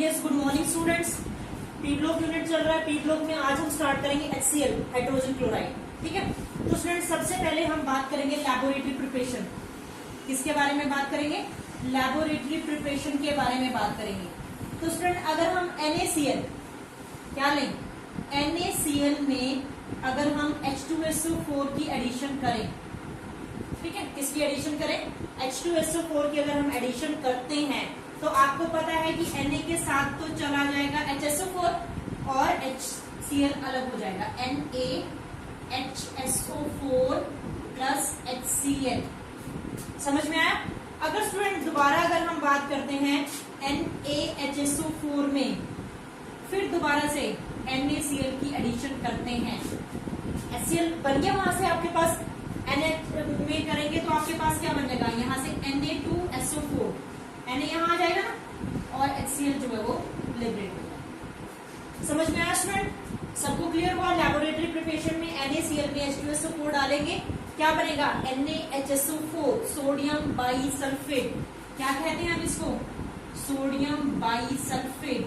Yes, good morning students. P block unit चल रहा है। पी ब्लॉक में आज हम स्टार्ट करेंगे HCl, हाइड्रोजन क्लोराइड। ठीक है, तो स्टूडेंट्स सबसे पहले हम बात करेंगे लैबोरेटरी प्रिपरेशन। किसके बारे में बात करेंगे? लैबोरेटरी प्रिपरेशन के बारे में बात करेंगे। तो स्टूडेंट अगर हम NaCl क्या लें, NaCl में अगर हम H2SO4 की एडिशन करें, ठीक है, किसकी एडिशन करें? H2SO4 की अगर हम एडिशन करते हैं तो आपको पता है कि Na के साथ तो चला जाएगा HSO4 और HCl अलग हो जाएगा, NaHSO4 प्लस HCl। समझ में आया? अगर स्टूडेंट दोबारा अगर हम बात करते हैं NaHSO4 में, फिर दोबारा से NaCl की एडिशन करते हैं, HCl बन गया, वहां से आपके पास Na में करेंगे तो आपके पास क्या बन जाएगा? यहाँ से Na2SO4, Na यहाँ आ जाएगा ना, और HCl जो है वो लिबरेट हो जाएगा। समझ में आया स्टूडेंट? सबको क्लियर हुआ? लेबोरेटरी प्रिपरेशन में NaCl में H2SO4 डालेंगे, क्या बनेगा? NaHSO4, sodium बाईसल्फेट। क्या कहते हैं हम इसको? सोडियम बाईसल्फेट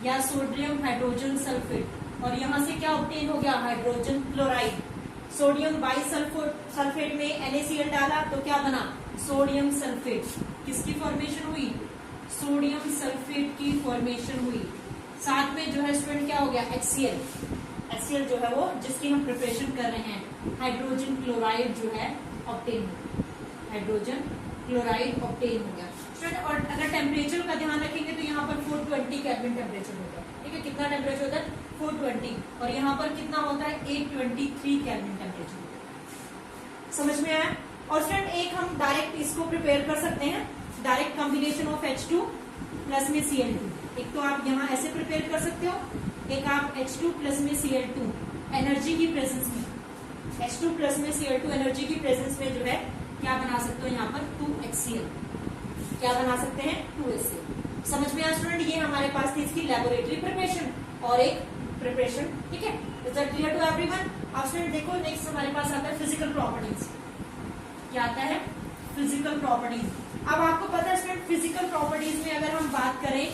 या सोडियम हाइड्रोजन सल्फेट। और यहां से क्या ऑब्टेन हो गया? Hydrogen chloride. सोडियम बाईसल्फेट में NaCl डाला तो क्या बना? Sodium sulphate. किसकी फॉर्मेशन हुई? सोडियम सल्फेट की फॉर्मेशन हुई। साथ में जो है स्टूडेंट क्या हो गया? HCl जो है वो जिसकी हम प्रिपरेशन कर रहे हैं, हाइड्रोजन क्लोराइड जो है ऑब्टेन हो गया, हाइड्रोजन क्लोराइड ऑब्टेन हो गया स्टूडेंट। और अगर टेम्परेचर का ध्यान रखेंगे तो यहाँ पर 420 केल्विन टेम्परेचर होता है। ठीक है, कितना टेम्परेचर होता है? 420। और यहाँ पर कितना होता है? 823 केल्विन टेम्परेचर होता है। समझ में आया? और स्टूडेंट एक हम डायरेक्ट इसको प्रिपेयर कर सकते हैं, direct combination of H2 plus में Cl2। एक तो आप यहाँ ऐसे प्रिपेयर कर सकते हो, एक आप H2 प्लस में Cl2 एनर्जी की प्रेजेंस में, H2 प्लस में Cl2 एनर्जी की प्रेजेंस में जो है क्या बना सकते हो? यहाँ पर 2HCl। क्या बना सकते हैं? 2HCl। समझ में आया स्टूडेंट? ये हमारे पास थी इसकी लेबोरेटरी प्रिपरेशन और एक प्रिपरेशन। ठीक है, is that clear to everyone? अब स्टूडेंट देखो, नेक्स्ट हमारे पास आता है फिजिकल प्रॉपर्टीज। क्या आता है? Physical properties. अब आपको पता है स्टूडेंट, फिजिकल प्रॉपर्टीज में अगर हम बात करें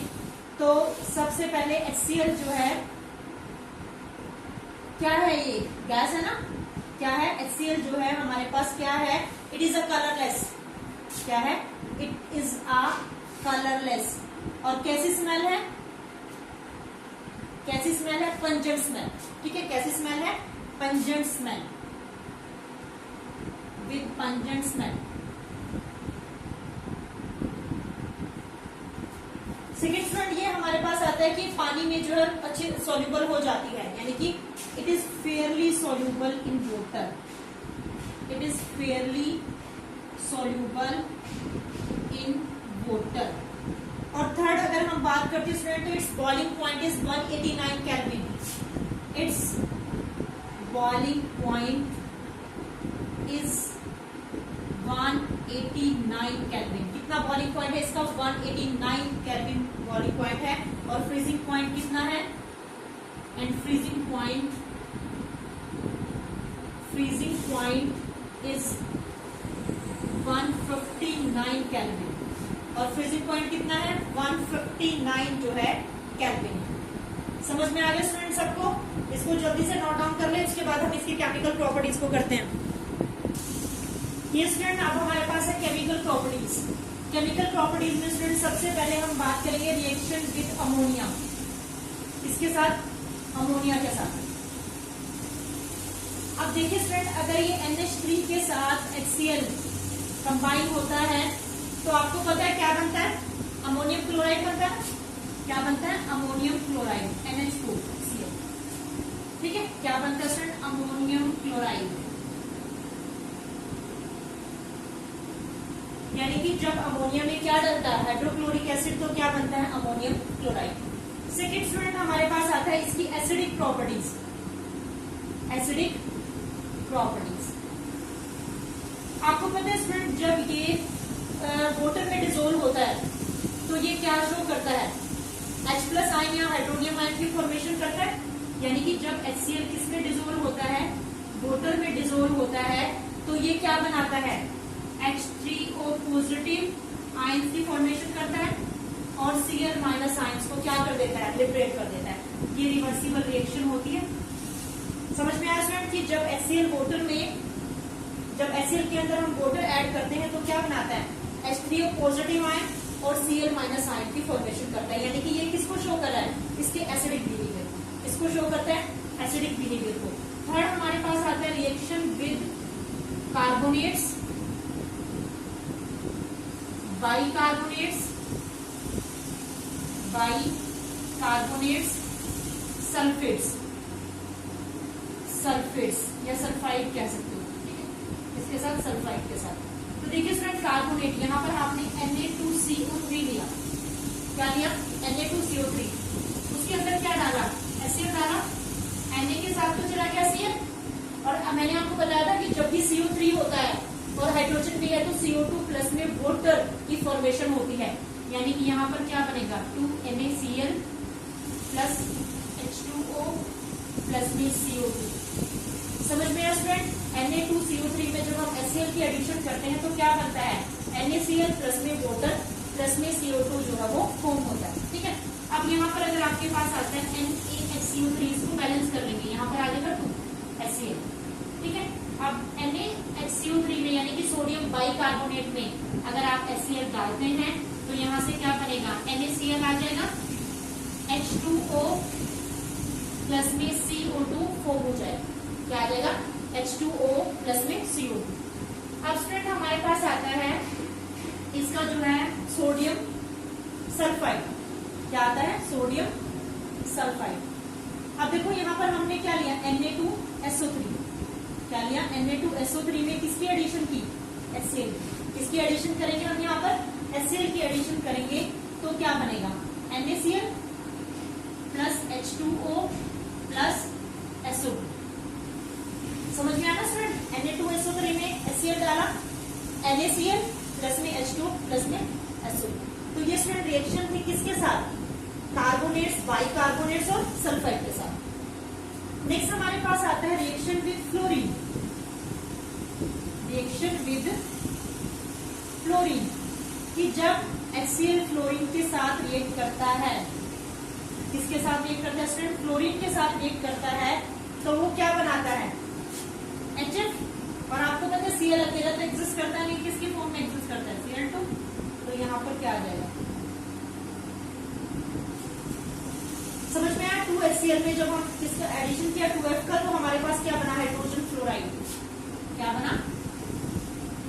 तो सबसे पहले HCl जो है क्या है? ये गैस है ना? क्या है? HCl जो है हमारे पास क्या है? It is a colourless. क्या है? It is a colourless. और कैसी स्मेल है? कैसी स्मेल है? Pungent smell. ठीक है, कैसी स्मेल है? Pungent smell, with pungent smell. Second student ये हमारे पास आता है कि पानी में जो है अच्छे सॉल्युबल हो जाती है, यानी कि it is fairly soluble in water. It is fairly soluble in water. और थर्ड अगर हम बात करते हैं स्टूडेंट तो it's boiling point is 189 kelvin. It's boiling point is 189 kelvin. कितना बॉइलिंग पॉइंट है इसका? 189 केल्विन बॉइलिंग पॉइंट है। और फ्रीजिंग पॉइंट कितना है? And freezing point is 159 kelvin. और फ्रीजिंग पॉइंट कितना है? 159 जो है केल्विन। समझ में आ गया स्टूडेंट सबको? इसको जल्दी से नोट डाउन कर ले, उसके बाद हम इसकी केमिकल प्रॉपर्टीज को करते हैं। ये स्टूडेंट अब हमारे पास है केमिकल प्रॉपर्टीज। केमिकल प्रॉपर्टीज में स्टूडेंट सबसे पहले हम बात करेंगे रिएक्शन विद अमोनिया। इसके साथ, अमोनिया के साथ। अब देखिए स्टूडेंट, अगर ये NH3 के साथ HCl कंबाइन होता है तो आपको पता है क्या बनता है? अमोनियम क्लोराइड बनता है। क्या बनता है? Ammonium chloride, NH2Cl। ठीक है, क्या बनता है स्टूडेंट? Ammonium chloride. यानी कि जब अमोनिया में क्या डलता है? हाइड्रोक्लोरिक एसिड, तो क्या बनता है? Ammonium chloride. सेकेंड स्टूडेंट हमारे पास आता है इसकी एसिडिक प्रॉपर्टीज। एसिडिक प्रॉपर्टीज आपको पता है स्टूडेंट, जब ये वाटर में डिसोल्व होता है तो ये क्या शो करता है? H+ आयन या हाइड्रोनियम आयन की फॉर्मेशन करता है। यानी कि जब HCl किसमें डिसोल्व होता है? वाटर में डिसोल्व होता है, तो ये क्या बनाता है? H3O पॉजिटिव आयन की फॉर्मेशन करता है। और Cl माइनस आयंस को क्या कर देता है, लिबरेट कर देता है। ये रिवर्सिबल रिएक्शन होती है। समझ में आया स्टूडेंट कि जब HCl वाटर में, जब HCl के अंदर हम वाटर ऐड करते हैं तो क्या बनाता है, H3O पॉजिटिव आयन और Cl माइनस आयन की फॉर्मेशन करता है। यानी कि ये किसको शो कर रहा है, इसके एसिडिक बिहेवियर, इसको शो करता है एसिडिक बिहेवियर को। थर्ड हमारे पास आता है reaction with carbonates, bicarbonates, sulphates, sulphates या सल्फाइड कह सकते हो, ठीक है, इसके साथ सल्फाइड के साथ। तो देखिए स्टूडेंट कार्बोनेट, यहाँ पर आपने Na2CO3 लिया, क्या लिया, Na2CO3, उसके अंदर क्या डाला, HCl डाला, Na के साथ तो चला गया Cl, और मैंने आपको बताया था कि जब भी CO3 होता है और हाइड्रोजन भी है तो CO2 प्लस में वाटर की फॉर्मेशन होती है। यानी कि यहाँ पर क्या बनेगा, 2NaCl प्लस H2O प्लस में CO2। समझ में आया स्टूडेंट, Na2CO3 में जब हम HCl की एडिशन करते हैं तो क्या बनता है, NaCl प्लस में वाटर प्लस में CO2 जो है वो फॉर्म होता है, ठीक है। अब यहाँ पर अगर आपके पास आता है NaHCO3, इसको बैलेंस कर लेंगे, यहाँ पर आ जाएगा 2HCl, ठीक है। अब NaHCO3 में यानी कि सोडियम बाइकार्बोनेट में अगर आप HCl डालते हैं तो यहाँ से क्या बनेगा, NaCl आ जाएगा, H2O प्लस में CO2 फॉर्म हो जाएगा, क्या आ जाएगा, H2O प्लस में CO2। अब स्टूडेंट हमारे पास आता है इसका जो है सोडियम सल्फाइड, क्या आता है, सोडियम सल्फाइड। अब देखो यहाँ पर हमने क्या लिया, Na2SO3, क्या लिया, Na2SO3 में किसकी एडिशन की, HCl, किसकी एडिशन करेंगे हम यहाँ पर, HCl की एडिशन करेंगे तो क्या बनेगा, NaCl plus H2O plus SO2। समझ में आना स्टूडेंट, Na2SO3 में HCl डाला, NaCl प्लस में H2O प्लस में SO2। तो ये स्टूडेंट रिएक्शन थी किसके साथ, कार्बोनेट्स, बाइकार्बोनेट्स और सल्फाइड के साथ। नेक्स्ट हमारे पास आता है reaction with fluorine, reaction with fluorine, कि जब HCl फ्लोरीन के साथ रिएक्ट करता है, किसके साथ रिएक्ट करता है स्टूडेंट, फ्लोरीन के साथ रिएक्ट करता है तो वो क्या बनाता है, HF, और आपको पता है Cl अकेला तो एग्जिस्ट करता है, नहीं किसकी फॉर्म में एग्जिस्ट करता है, Cl2। तो यहाँ पर क्या आ जाएगा, समझ में आया, 2HCl में जब हम किसका एडिशन किया 2F का, तो हमारे पास क्या बना, हाइड्रोजन फ्लोराइड, क्या बना,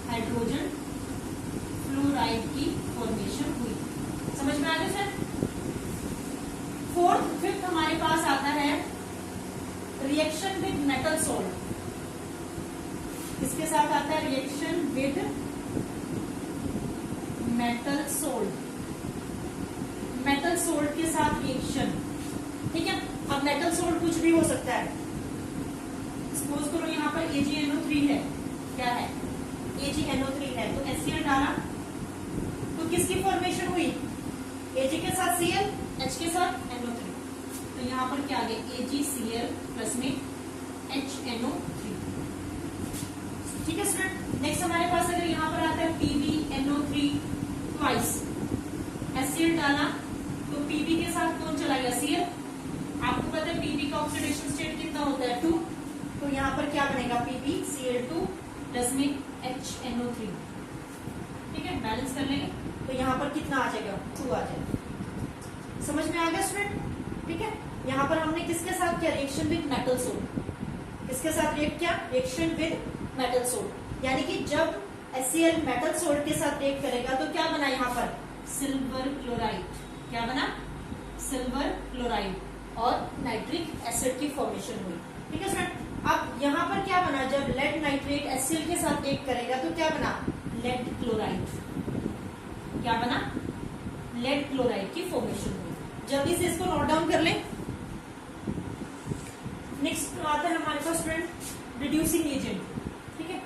हाइड्रोजन फ्लोराइड की फॉर्मेशन हुई। समझ में आ गया सर। फोर्थ फिफ्थ हमारे पास आता है रिएक्शन विद मेटल सोल्ट, किसके साथ आता है, reaction with metal salt, metal salt के साथ रिएक्शन, ठीक है। अब मेटल सोल्ट कुछ भी हो सकता है, सपोज करो यहाँ पर AgNO3 है, क्या है, AgNO3 है, तो HCl डाला तो किसकी फॉर्मेशन हुई, Ag के साथ Cl, H के साथ NO3, तो यहाँ पर क्या आ गया, AgCl प्लस में HNO3, ठीक है स्टूडेंट। नेक्स्ट हमारे पास अगर यहाँ पर आता है PbNO3 ट्वाइस, HCl डाला तो Pb के साथ कौन चला गया, Cl, आपको पता है Pb का ऑक्सीडेशन स्टेट कितना होता है, 2, तो यहाँ पर क्या बनेगा, PbCl2 प्लस में HNO3, ठीक है, बैलेंस कर लेंगे तो यहाँ पर कितना आ जाएगा, 2 आ जाएगा। समझ में आ गया स्टूडेंट, ठीक है। यहाँ पर हमने किसके साथ किया, रिएक्शन विद मेटल सोल्ट, किसके साथ रिएक्ट किया, रिएक्शन विद मेटल सोल्ट, यानी कि जब HCl मेटल सोल्ट के साथ रिएक्ट करेगा तो क्या बना, यहाँ पर सिल्वर क्लोराइड, क्या बना, सिल्वर क्लोराइड और नाइट्रिक एसिड की फॉर्मेशन हुई, ठीक है स्टूडेंट। अब यहाँ पर क्या बना, जब लेड नाइट्रेट HCl के साथ रिएक्ट करेगा तो क्या बना, लेड क्लोराइड, क्या बना, लेड क्लोराइड की फॉर्मेशन हुई। जल्दी से इसको नोट डाउन कर लें। नेक्स्ट आता है हमारे पास स्टूडेंट रिड्यूसिंग एजेंट, ठीक है,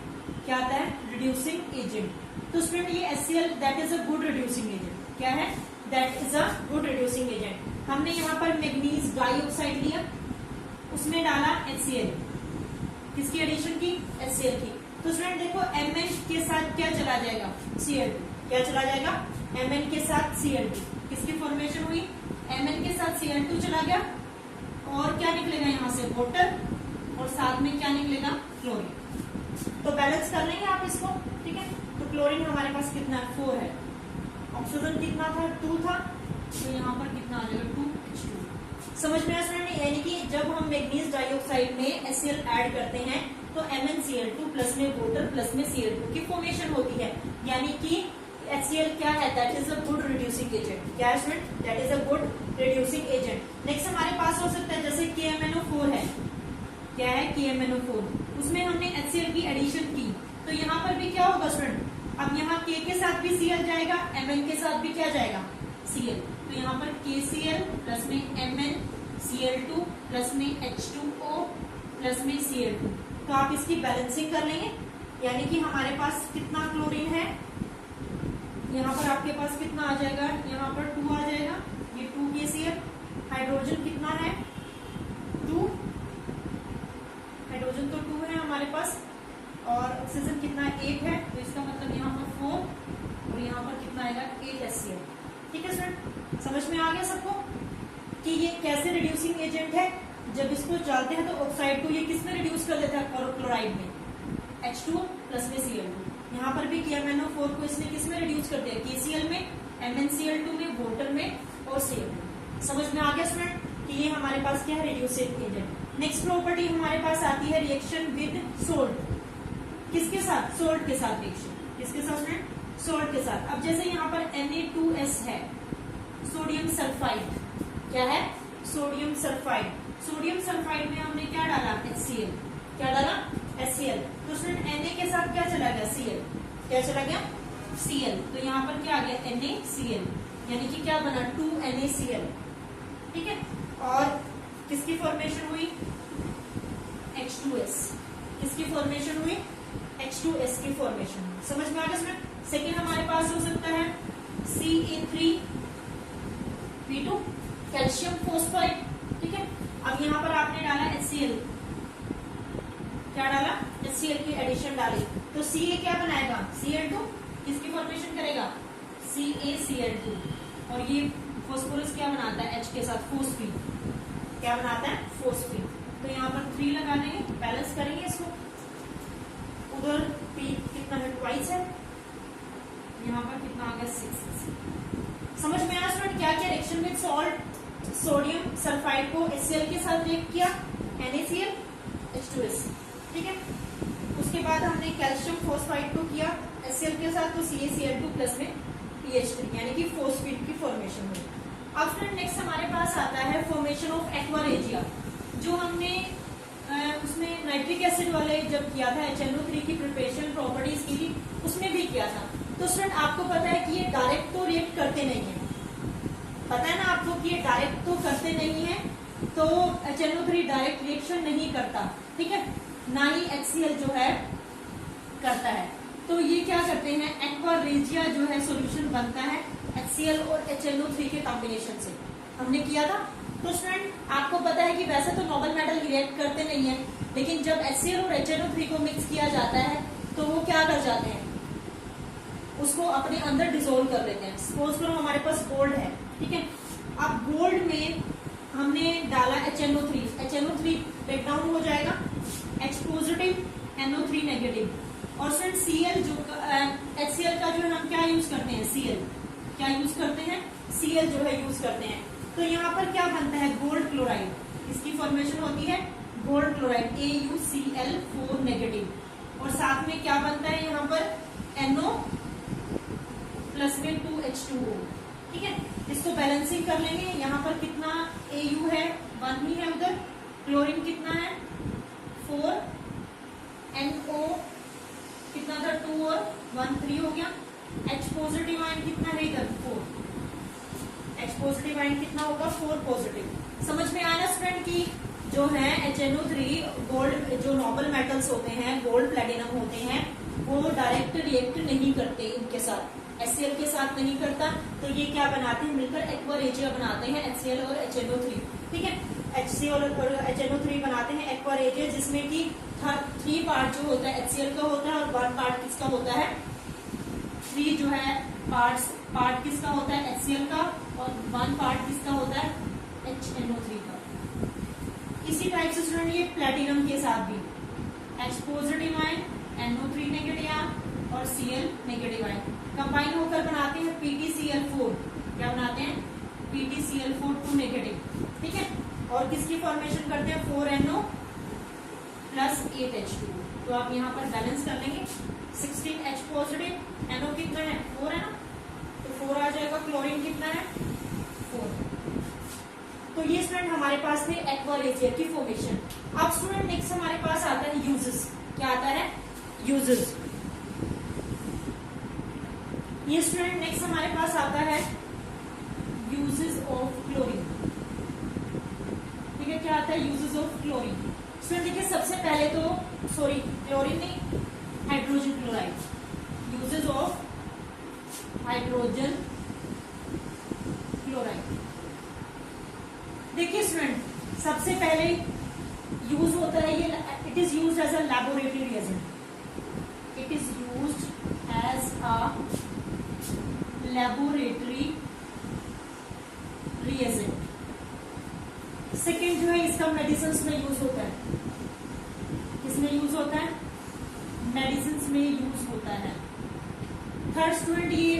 क्या आता है, रिड्यूसिंग एजेंट। तो स्टूडेंट ये HCl that is a good reducing agent, क्या है, that is a good reducing agent. हमने यहाँ पर मैग्नीज डाइऑक्साइड लिया, उसमें डाला HCl, किसकी एडिशन की, HCl की, तो स्टूडेंट देखो Mn के साथ क्या चला जाएगा, Cl2, क्या चला जाएगा, Mn के साथ Cl2, किसकी फॉर्मेशन हुई, Mn के साथ Cl2 चला गया और क्या निकलेगा यहाँ से वाटर और साथ में क्या निकलेगा क्लोरीन। तो बैलेंस कर लेंगे आप इसको, ठीक है। तो क्लोरीन हमारे पास कितना है 4 है, ऑक्सीजन कितना था 2 था, तो यहाँ पर कितना आ जाएगा 2H2। समझ में आ रहा है, यानी कि जब हम मैग्नीज डाइऑक्साइड में HCl ऐड करते हैं तो MnCl2 प्लस में वाटर प्लस में Cl2 की फॉर्मेशन होती है, यानी कि HCl क्या है, that is a good reducing agent. क्या है student, that is a good reducing agent. Next हमारे पास हो सकता है जैसे KMnO4 है, क्या है KMnO4, उसमें हमने HCl की एडिशन की, तो यहाँ पर भी क्या होगा स्टूडेंट, अब यहाँ K के साथ भी Cl जाएगा, Mn के साथ भी क्या जाएगा Cl, तो यहाँ पर KCl प्लस में MnCl2 प्लस में H2O प्लस में Cl2, तो आप इसकी बैलेंसिंग कर लेंगे, यानी कि हमारे पास कितना क्लोरीन है, यहाँ पर आपके पास कितना आ जाएगा, यहाँ पर 2 आ जाएगा, ये 2 KCl, हाइड्रोजन कितना है 2, हाइड्रोजन तो 2 है हमारे पास, और ऑक्सीजन कितना 1 है, तो इसका मतलब यहाँ पर 4 और यहाँ पर कितना आएगा 8 HCl। ठीक है स्टूडेंट, समझ में आ गया सबको कि ये कैसे रिड्यूसिंग एजेंट है। जब इसको डालते हैं तो ऑक्साइड को ये किस में रिड्यूस कर देता है, क्लोराइड में, H2 प्लस में Cl2। यहाँ पर भी KMnO4 को इसने किस में रिड्यूस कर दिया, KCl में, MnCl2 में, वाटर में और Cl2। समझ में आ गया स्टूडेंट कि ये हमारे पास क्या है, रिड्यूसिंग एजेंट। नेक्स्ट प्रॉपर्टी हमारे पास आती है रिएक्शन विद सोल्ट, किसके साथ, सोल्ट के साथ रिएक्शन, किसके साथ स्टूडेंट, सोल्ट के साथ। अब जैसे यहाँ पर Na2S है, सोडियम सल्फाइड, क्या है सोडियम सल्फाइड, सोडियम सल्फाइड में हमने क्या डाला HCl, क्या डाला HCl, तो स्टूडेंट Na के साथ क्या चला गया Cl, क्या चला गया Cl, तो यहाँ पर क्या आ गया NaCl, यानी कि क्या बना 2NaCl, ठीक है। और किसकी फॉर्मेशन हुई H2S, किसकी फॉर्मेशन हुई H2S की फॉर्मेशन हुई। समझ में आ गया स्टूडेंट। सेकेंड हमारे पास हो सकता है Ca3P2 कैल्शियम फॉस्फाइड, ठीक है। अब यहाँ पर आपने डाला HCl, क्या डाला HCl की एडिशन डाली, तो Ca क्या बनाएगा Cl2, किसकी फॉर्मेशन करेगा CaCl2, और ये फॉस्फोरस क्या बनाता है H के साथ फोस्फीन, क्या बनाता है फोस्फीन, तो यहाँ पर 3 लगा देंगे, बैलेंस करेंगे इसको, उधर P कितना है ट्वाइस है, यहाँ पर कितना आ गया 6। समझ में आया स्टूडेंट क्या क्या reaction with salt, sodium sulphide को HCl के साथ रिएक्ट किया, NaCl H2S, ठीक है। उसके बाद हमने कैल्शियम फोस्फाइड को किया HCl के साथ, तो CaCl2 प्लस में PH3, यानी कि फोस्फेट की फॉर्मेशन हुई। अब फ्रेंड नेक्स्ट हमारे पास आता है फॉर्मेशन ऑफ एक्वा रेजिया, जो हमने उसमें नाइट्रिक एसिड वाले जब किया था HNO3 की प्रिपरेशन प्रॉपर्टीज की थी, उसमें भी किया था। तो स्टूडेंट आपको पता है कि ये डायरेक्ट तो रिएक्ट करते नहीं है, पता है ना आपको कि ये डायरेक्ट तो करते नहीं है, तो HNO3 डायरेक्ट रिएक्शन नहीं करता, ठीक है, ना ही HCl जो है करता है। तो ये क्या करते हैं, एक्वा रेजिया जो है सॉल्यूशन बनता है HCl और HNO3 के कॉम्बिनेशन से, हमने किया था। तो स्टूडेंट आपको पता है कि वैसे तो नोबल मेटल रिएक्ट करते नहीं है, लेकिन जब HCl और HNO3 को मिक्स किया जाता है तो वो क्या कर जाते हैं, उसको अपने अंदर डिसोल्व कर लेते हैं। सपोज करो हमारे पास गोल्ड है, ठीक है, अब गोल्ड में हमने डाला HNO3, HNO3 ब्रेक डाउन हो जाएगा, H पॉजिटिव NO3 नेगेटिव, और स्टूडेंट Cl जो HCl का जो हम क्या यूज करते हैं, Cl क्या यूज करते हैं, Cl जो है यूज करते हैं। तो यहाँ पर क्या बनता है, गोल्ड क्लोराइड, इसकी फॉर्मेशन होती है गोल्ड क्लोराइड AuCl4 नेगेटिव, और साथ में क्या बनता है यहाँ पर NO प्लस में 2H2O, ठीक है। इसको बैलेंसिंग कर लेंगे, यहाँ पर कितना Au है 1 ही है, उधर क्लोरीन कितना है 4, NO कितना था 2 और 1 3 हो गया, H पॉजिटिव आयन कितना है इधर 4, H पॉजिटिव आयन कितना होगा 4 पॉजिटिव। समझ में आया स्टूडेंट की जो है HNO3 गोल्ड जो नॉर्मल मेटल्स होते हैं, गोल्ड प्लेटिनम होते हैं, वो डायरेक्ट रिएक्ट नहीं करते इनके साथ, HCl के साथ नहीं करता, तो ये क्या बनाते हैं, मिलकर एक्वा रेजिया बनाते हैं HCl और HNO3, ठीक है। HCl और HNO3 बनाते हैं एक्वा रेजिया, जिसमें कि 3 पार्ट जो होता है HCl का होता है और 1 पार्ट किसका होता है, 3 जो है पार्ट किसका होता है HCl का, और 1 पार्ट किसका होता है HNO3 का। इसी टाइप से स्टूडेंट ये प्लेटिनम के साथ भी H positive ion, NO3 negative ion और Cl नेगेटिव आयन कंबाइन होकर बनाते हैं PtCl4। क्या बनाते हैं PtCl4 2 नेगेटिव, ठीक है। और किसकी फॉर्मेशन करते हैं 4NO प्लस 8H2। तो आप यहाँ पर बैलेंस कर लेंगे 16H पॉजिटिव, NO कितना है 4 है ना, तो 4 आ जाएगा। क्लोरीन कितना है 4। तो ये स्टूडेंट हमारे पास थे एक्वा लेजियर की फॉर्मेशन। अब स्टूडेंट नेक्स्ट हमारे पास आता है यूजेस। क्या आता है यूजेस। ये स्टूडेंट नेक्स्ट हमारे पास आता है यूजेस ऑफ क्लोरीन। ठीक है, क्या आता है यूजेस ऑफ क्लोरीन। स्टूडेंट देखिए सबसे पहले तो क्लोरीन नहीं, hydrogen chloride. Uses of hydrogen chloride. देखिए स्टूडेंट सबसे पहले यूज होता है ये, it is used as a laboratory reagent. It is used as a laboratory reagent. Second जो है इसका मेडिसिन में यूज होता है। किसमें यूज होता है मेडिसिन में यूज होता है। थर्ड स्टूडेंट ये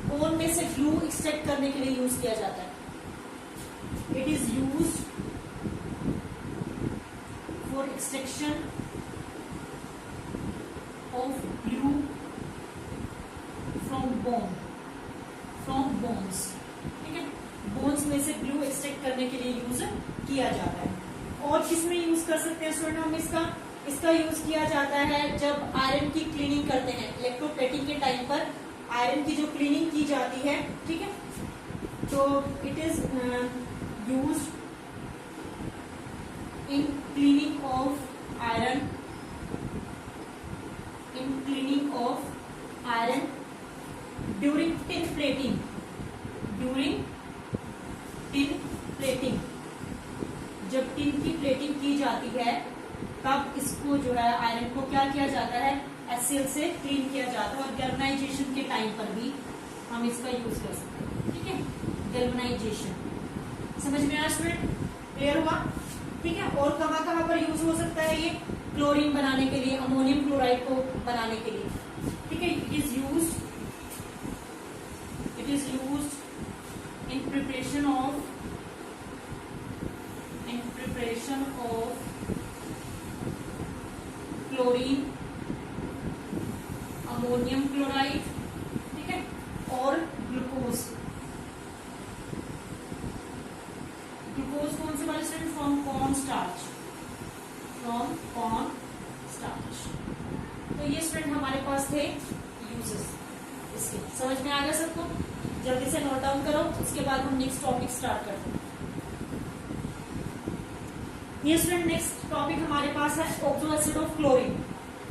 बोन में से ग्लू एक्सट्रैक्ट करने के लिए यूज किया जाता है। It is used for extraction of glue from bones. ठीक है, बोन्स में से ग्लू एक्सट्रैक्ट करने के लिए यूज किया जाता है। और किसमें यूज कर सकते हैं स्टूडेंट हम इसका यूज किया जाता है जब आयरन की क्लीनिंग करते हैं। इलेक्ट्रोप्लेटिंग के टाइम पर आयरन की जो क्लीनिंग की जाती है, ठीक है, तो it is used in cleaning of iron, during tin plating. जब टिन की प्लेटिंग की जाती है तब इसको जो है आयरन को क्या किया जाता है HCl से क्लीन किया जाता है। और गैल्वेनाइजेशन के टाइम पर भी हम इसका यूज कर सकते हैं। ठीक है, गैल्वेनाइजेशन समझ में आया स्टूडेंट, क्लियर हुआ। ठीक है, और कहाँ कहाँ पर यूज हो सकता है ये क्लोरीन बनाने के लिए, अमोनियम क्लोराइड को बनाने के लिए। ठीक है, it is used in preparation of chlorine, ammonium chloride, ठीक है, और ग्लूकोज। ग्लूकोज कौन से वाले स्टूडेंट फ्रॉम कॉर्न स्टार्च। तो ये स्टूडेंट हमारे पास थे यूजेस इसके। समझ में आ गया सबको, जल्दी से नोट डाउन करो, उसके बाद हम नेक्स्ट टॉपिक स्टार्ट करते हैं। ये स्टूडेंट नेक्स्ट टॉपिक हमारे पास है ऑक्सो एसिड ऑफ क्लोरीन।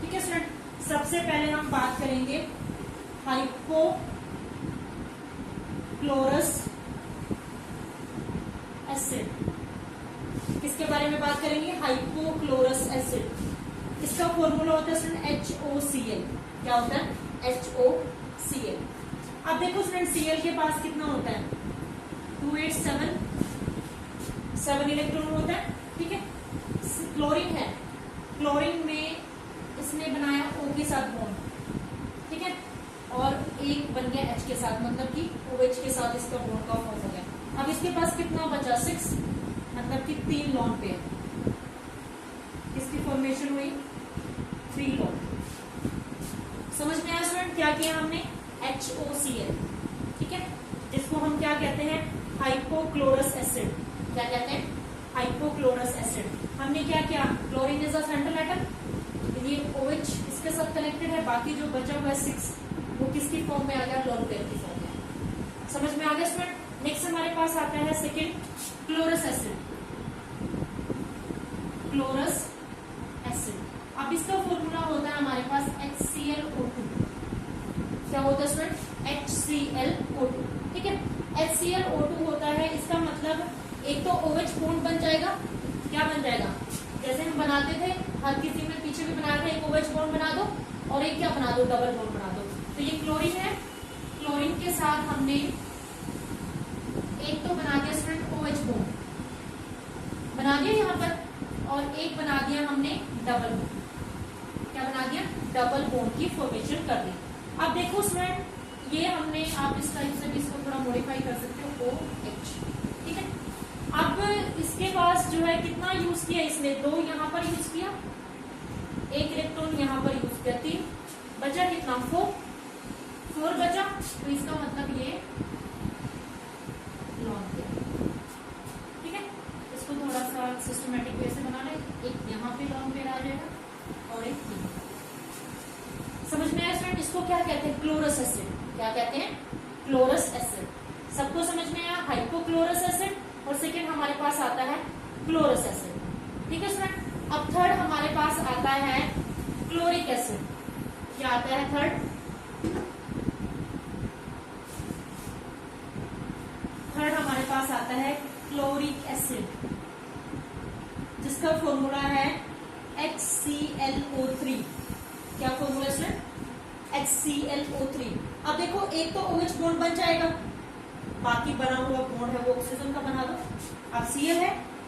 ठीक है स्टूडेंट, सबसे पहले हम बात करेंगे हाइपोक्लोरस एसिड। किसके बारे में बात करेंगे हाइपोक्लोरस एसिड। इसका फॉर्मूला होता है स्टूडेंट HOCl। क्या होता है HOCl। अब देखो स्टूडेंट Cl के पास कितना होता है 287 इलेक्ट्रॉन होता है। ठीक है, क्लोरीन है, क्लोरीन में इसने बनाया O के साथ बॉन्ड। ठीक है, और एक बन गया H के साथ, मतलब कि OH के साथ इसका बॉन्ड का फॉर्म हो गया। अब इसके पास कितना बचा 6, मतलब कि 3 लॉन पेयर। किसकी फॉर्मेशन हुई 3 लॉन। समझ में आया स्टूडेंट क्या किया हमने HOCl। ठीक है, जिसको हम क्या कहते हैं हाइपोक्लोरस एसिड। क्या कहते हैं हाइपोक्लोरस एसिड। हमने क्या किया chlorine is a central atom, ये OH इसके साथ कनेक्टेड है, बाकी जो बचा हुआ है 6 वो किसकी फॉर्म में आ गया लॉन पेयर की फॉर्म में। समझ में आ गया स्टूडेंट। नेक्स्ट हमारे पास आता है second chlorous acid. Chlorous acid, अब इसका फॉर्मूला होता है हमारे पास HClO2। क्या होता है स्टूडेंट HClO2। ठीक है, HClO2 होता है, इसका मतलब एक तो OH बॉन्ड बन जाएगा। क्या बन जाएगा, जैसे हम बनाते थे हर किसी में पीछे भी बनाया था, एक OH बॉन्ड बना दो और एक क्या बना दो डबल बॉन्ड बना दो। तो ये क्लोरीन है क्लोरीन के साथ हमने एक तो बना दिया स्टूडेंट OH बॉन्ड बना दिया यहाँ पर, और एक बना दिया हमने डबल बॉन्ड। क्या बना दिया? डबल बॉन्ड की फॉर्मेशन कर दी। अब देखो स्टूडेंट, ये हमने, आप इस टाइप से भी इसको थोड़ा मॉडिफाई कर सकते हो, OH, ठीक है। अब इसके पास जो है कितना यूज किया इसने? 2 यहाँ पर यूज किया, 1 इलेक्ट्रॉन यहाँ पर यूज किया, 3 बचा कितना? 4 बचा। तो इसका मतलब ये लॉन्ग किया, ठीक है। इसको थोड़ा सा सिस्टमेटिक वे से बना ले, एक यहाँ पे लॉन्ग पेयर आ जाएगा और एक यहाँ। समझ में आया स्टूडेंट? इसको क्या कहते हैं? Chlorous acid. क्या कहते हैं? Chlorous acid. सबको समझ में आया? हाइपोक्लोरस एसिड, और सेकेंड हमारे पास आता है क्लोरस एसिड, ठीक है स्टूडेंट। अब थर्ड हमारे पास आता है क्लोरिक एसिड। क्या आता है थर्ड? थर्ड हमारे पास आता है क्लोरिक एसिड, जिसका फॉर्मूला है HClO3। क्या फॉर्मूला है? HClO3। अब देखो, एक तो OH बॉन्ड बन जाएगा, बाकी बना हुआ बॉन्ड है वो ऑक्सीजन का बना दो। अब Cl है,